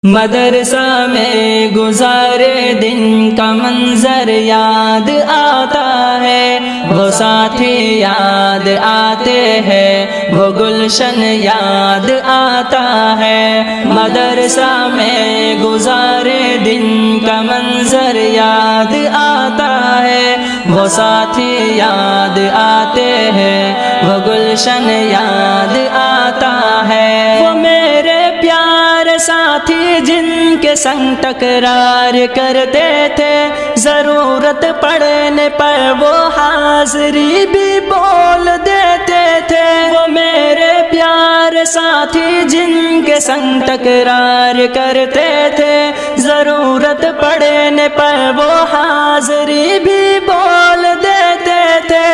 مدرسہ میں گزارے دن کا منظر یاد آتا ہے، وہ ساتھی یاد آتے ہیں، وہ گلشن یاد آتا ہے۔ مدرسہ میں گزارے دن کا منظر یاد آتا ہے، وہ ساتھی یاد آتے ہیں، وہ گلشن یاد آتا ہے۔ وہ میرے پیارے ساتھی جن کے سنگ تکرار کرتے تھے، ضرورت پڑنے پر وہ حاضری بھی بول دیتے تھے۔ وہ میرے پیارے ساتھی جن کے سنگ تکرار کرتے تھے، ضرورت پڑنے پر وہ حاضری بھی بول دیتے تھے۔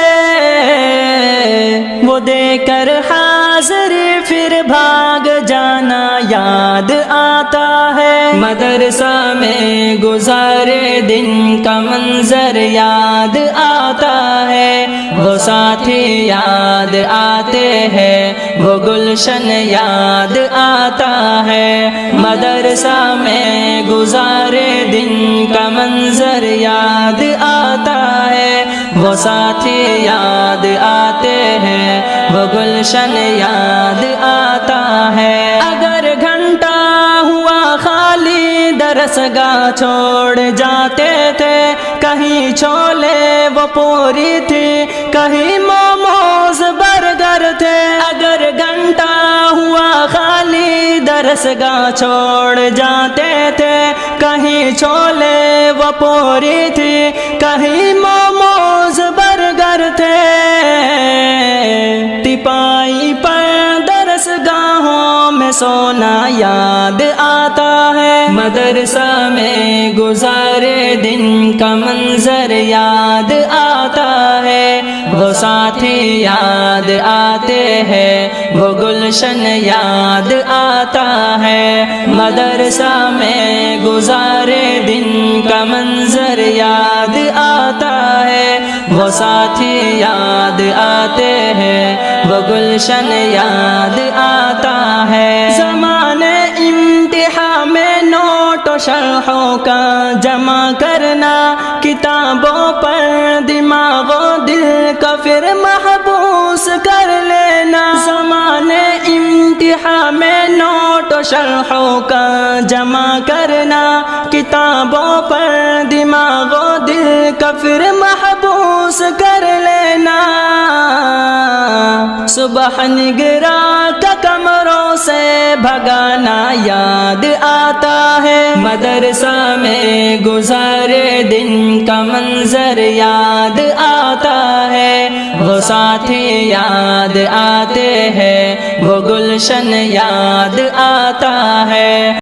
وہ دے کر حاضری پھر بھاگ جانا یاد آتا ہے۔ مدرسہ میں گزارے دن کا منظر یاد آتا ہے، وہ ساتھی یاد آتے ہیں، وہ گلشن یاد آتا ہے۔ مدرسہ میں گزارے دن کا منظر یاد آتا ہے، وہ ساتھی یاد آتے ہیں، وہ گلشن یاد آتا ہے۔ اگر گھنٹہ ہوا خالی درس گاہ چھوڑ جاتے تھے، کہیں چھولے وہ پوری تھی، کہیں موموز برگر تھے۔ اگر گھنٹہ ہوا خالی درس گاہ چھوڑ جاتے تھے، کہیں چھولے وہ پوری تھی، کہیں موموز برگر تھے۔ ٹپائی پر درس گاہوں میں سونا یاد آتا ہے۔ مدرسہ میں گزارے دن کا منظر یاد آتا ہے، وہ ساتھی یاد آتے ہیں، وہ گلشن یاد آتا ہے۔ مدرسہ میں گزارے دن کا منظر یاد آتا ہے، وہ ساتھی یاد آتے ہیں، وہ گلشن یاد آتا ہے۔ زمانے امتحان میں نوٹ و شرحوں کا جمع کرنا، کتابوں پر دماغ و دل کا پھر محبوس کر لینا۔ زمانے امتحان میں نوٹ و شرحوں کا جمع کرنا، کتابوں پر دماغ و دل کا پھر محبوس کر لینا۔ صبح نگراں کا کمروں سے بھگانا یاد آتا ہے۔ مدرسہ میں گزارے دن کا منظر یاد آتا ہے، وہ ساتھی یاد آتے ہیں، وہ گلشن یاد آتا ہے۔